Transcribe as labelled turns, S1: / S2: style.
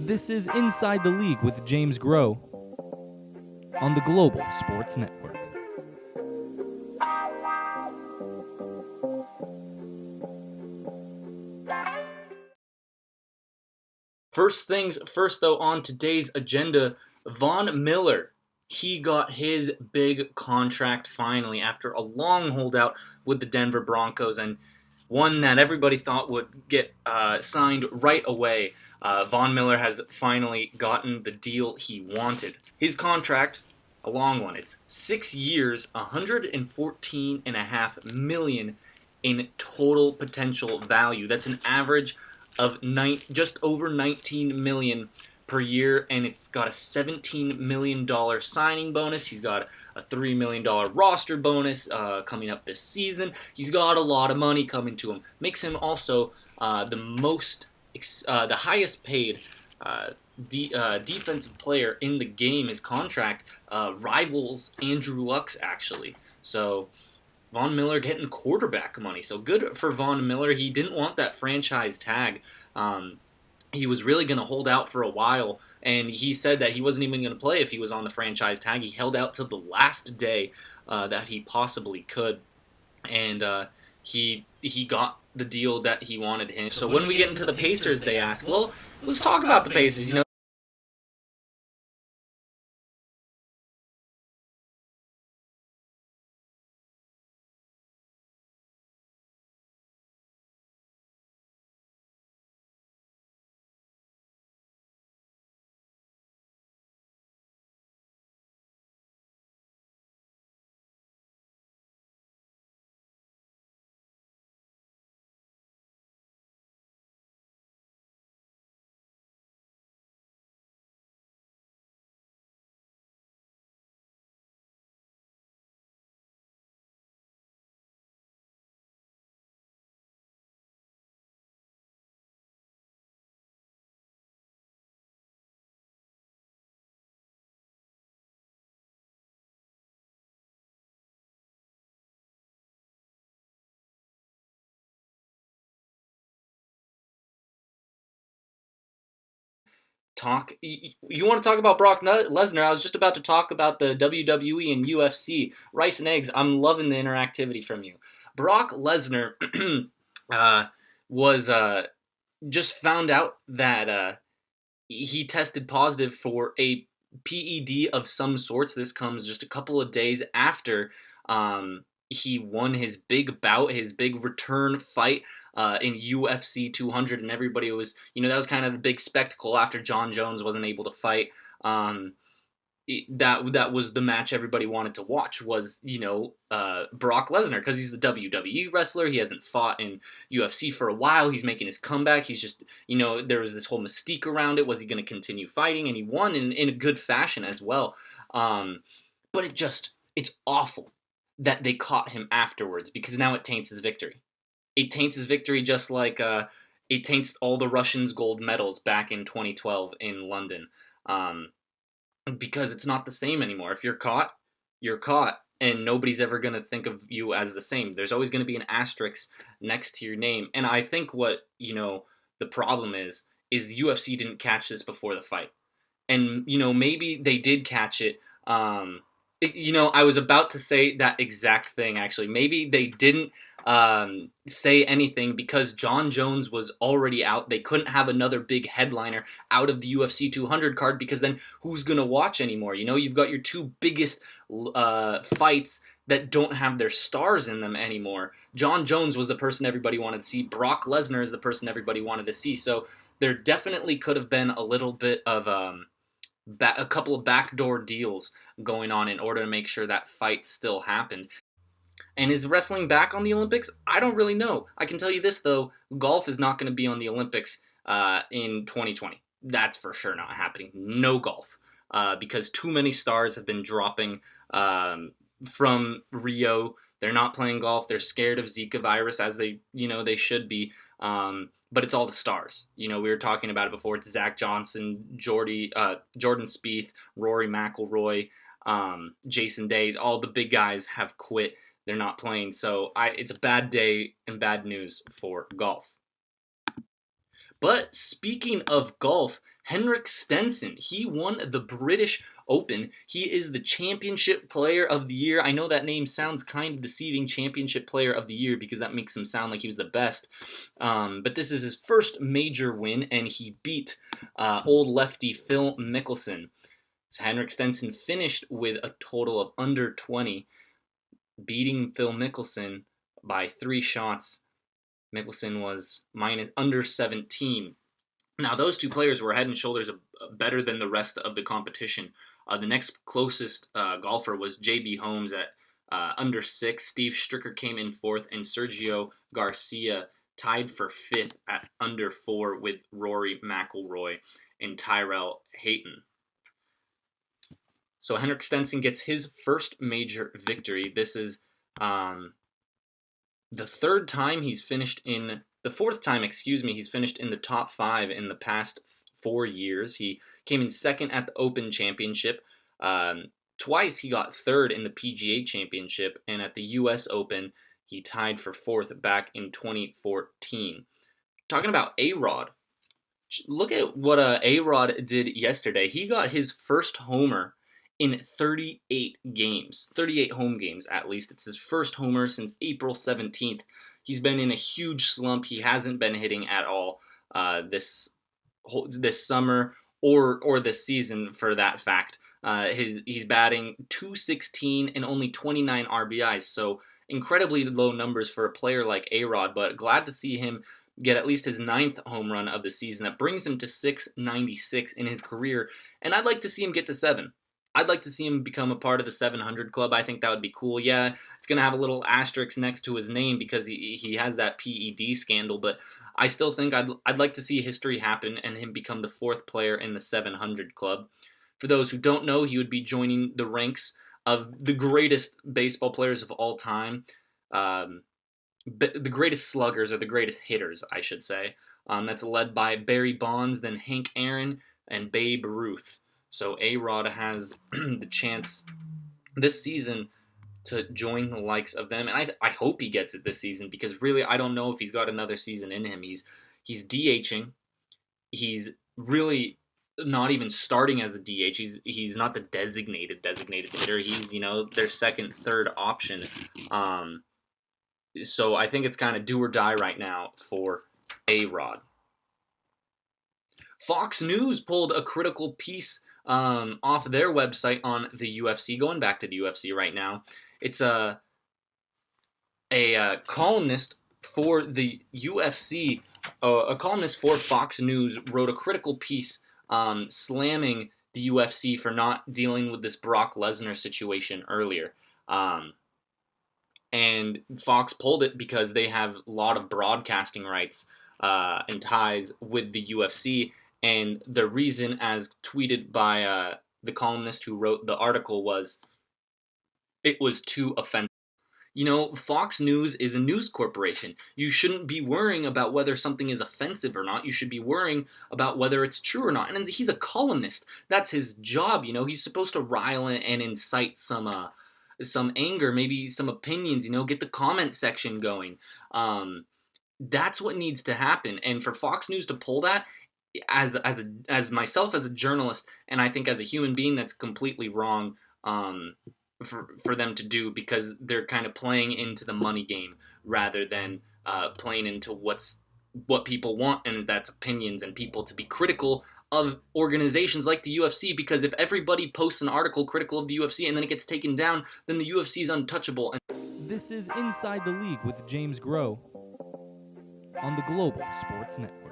S1: This is Inside the League with James Groh on the Global Sports Network.
S2: First things first, though, on today's agenda, Von Miller. He got his big contract finally after a long holdout with the Denver Broncos, and one that everybody thought would get signed right away. Von Miller has finally gotten the deal he wanted. His contract, a long one, it's 6 years, $114.5 million in total potential value. That's an average of just over $19 million per year, and it's got a $17 million signing bonus. He's got a $3 million roster bonus coming up this season. He's got a lot of money coming to him. Makes him also the highest paid defensive player in the game. His contract rivals Andrew Luck's, actually. So Von Miller getting quarterback money. So good for Von Miller. He didn't want that franchise tag. He was really going to hold out for a while, and he said that he wasn't even going to play if he was on the franchise tag. He held out till the last day that he possibly could, and he got the deal that he wanted him. So when we get into the Pacers, they ask, well, let's talk about the Pacers. You know, you want to talk about Brock Lesnar? I was just about to talk about the WWE and UFC. Rice and eggs. I'm loving the interactivity from you. Brock Lesnar was just found out that he tested positive for a PED of some sorts. This comes just a couple of days after he won his big bout, his big return fight in UFC 200, and everybody was, that was kind of a big spectacle after John Jones wasn't able to fight. That was the match everybody wanted to watch, was Brock Lesnar, because he's the WWE wrestler. He hasn't fought in UFC for a while. He's making his comeback. He's just, there was this whole mystique around it. Was he going to continue fighting? And he won in a good fashion as well. But it's awful that they caught him afterwards, because now it taints his victory. It taints his victory just like it taints all the Russians' gold medals back in 2012 in London. Because it's not the same anymore. If you're caught, you're caught, and nobody's ever going to think of you as the same. There's always going to be an asterisk next to your name. And I think what, the problem is the UFC didn't catch this before the fight. And, maybe they did catch it. I was about to say that exact thing, actually. Maybe they didn't say anything because John Jones was already out. They couldn't have another big headliner out of the UFC 200 card, because then who's going to watch anymore? You've got your two biggest fights that don't have their stars in them anymore. John Jones was the person everybody wanted to see. Brock Lesnar is the person everybody wanted to see. So there definitely could have been a little bit of a couple of backdoor deals going on in order to make sure that fight still happened. And is wrestling back on the Olympics? I don't really know. I can tell you this, though. Golf is not going to be on the Olympics in 2020. That's for sure not happening. No golf. Because too many stars have been dropping from Rio. They're not playing golf. They're scared of Zika virus, as they should be. But it's all the stars. We were talking about it before. It's Zach Johnson, Jordan Spieth, Rory McIlroy, Jason Day. All the big guys have quit. They're not playing. So it's a bad day and bad news for golf. But speaking of golf, Henrik Stenson, he won the British Open. He is the Championship Player of the Year. I know that name sounds kind of deceiving, Championship Player of the Year, because that makes him sound like he was the best. But this is his first major win, and he beat old lefty Phil Mickelson. So Henrik Stenson finished with a total of under 20, beating Phil Mickelson by 3 shots. Mickelson was under 17. Now, those two players were head and shoulders better than the rest of the competition. The next closest golfer was J.B. Holmes at under 6. Steve Stricker came in 4th, and Sergio Garcia tied for 5th at under 4 with Rory McIlroy and Tyrell Hayton. So Henrik Stenson gets his first major victory. This is the fourth time, he's finished in the top 5 in the past 4 years. He came in second at the Open Championship. Twice he got third in the PGA Championship, and at the US Open, he tied for 4th back in 2014. Talking about A-Rod, look at what A-Rod did yesterday. He got his first homer in 38 games, 38 home games at least. It's his first homer since April 17th. He's been in a huge slump. He hasn't been hitting at all this summer or this season, for that fact. He's batting .216 and only 29 RBIs, so incredibly low numbers for a player like A-Rod, but glad to see him get at least his 9th home run of the season. That brings him to 696 in his career, and I'd like to see him get to 7. I'd like to see him become a part of the 700 club. I think that would be cool. Yeah, it's going to have a little asterisk next to his name because he has that PED scandal, but I still think I'd like to see history happen and him become the 4th player in the 700 club. For those who don't know, he would be joining the ranks of the greatest baseball players of all time, the greatest sluggers, or the greatest hitters, I should say. That's led by Barry Bonds, then Hank Aaron, and Babe Ruth. So A-Rod has the chance this season to join the likes of them. And I hope he gets it this season, because really I don't know if he's got another season in him. He's DHing. He's really not even starting as the DH. He's not the designated hitter. He's, their second, third option. So I think it's kind of do or die right now for A-Rod. Fox News pulled a critical piece off their website on the UFC. Going back to the UFC right now, it's a columnist for the UFC, a columnist for Fox News wrote a critical piece slamming the UFC for not dealing with this Brock Lesnar situation earlier. And Fox pulled it because they have a lot of broadcasting rights and ties with the UFC. And the reason, as tweeted by the columnist who wrote the article, was it was too offensive. Fox News is a news corporation. You shouldn't be worrying about whether something is offensive or not. You should be worrying about whether it's true or not. And he's a columnist. That's his job. He's supposed to rile and incite some anger, maybe some opinions. Get the comment section going. That's what needs to happen. And for Fox News to pull that, as myself as a journalist, and I think as a human being, that's completely wrong for them to do, because they're kind of playing into the money game rather than playing into what people want, and that's opinions and people to be critical of organizations like the UFC, because if everybody posts an article critical of the UFC and then it gets taken down, then the UFC is untouchable.
S1: And this is Inside the League with James Groh on the Global Sports Network.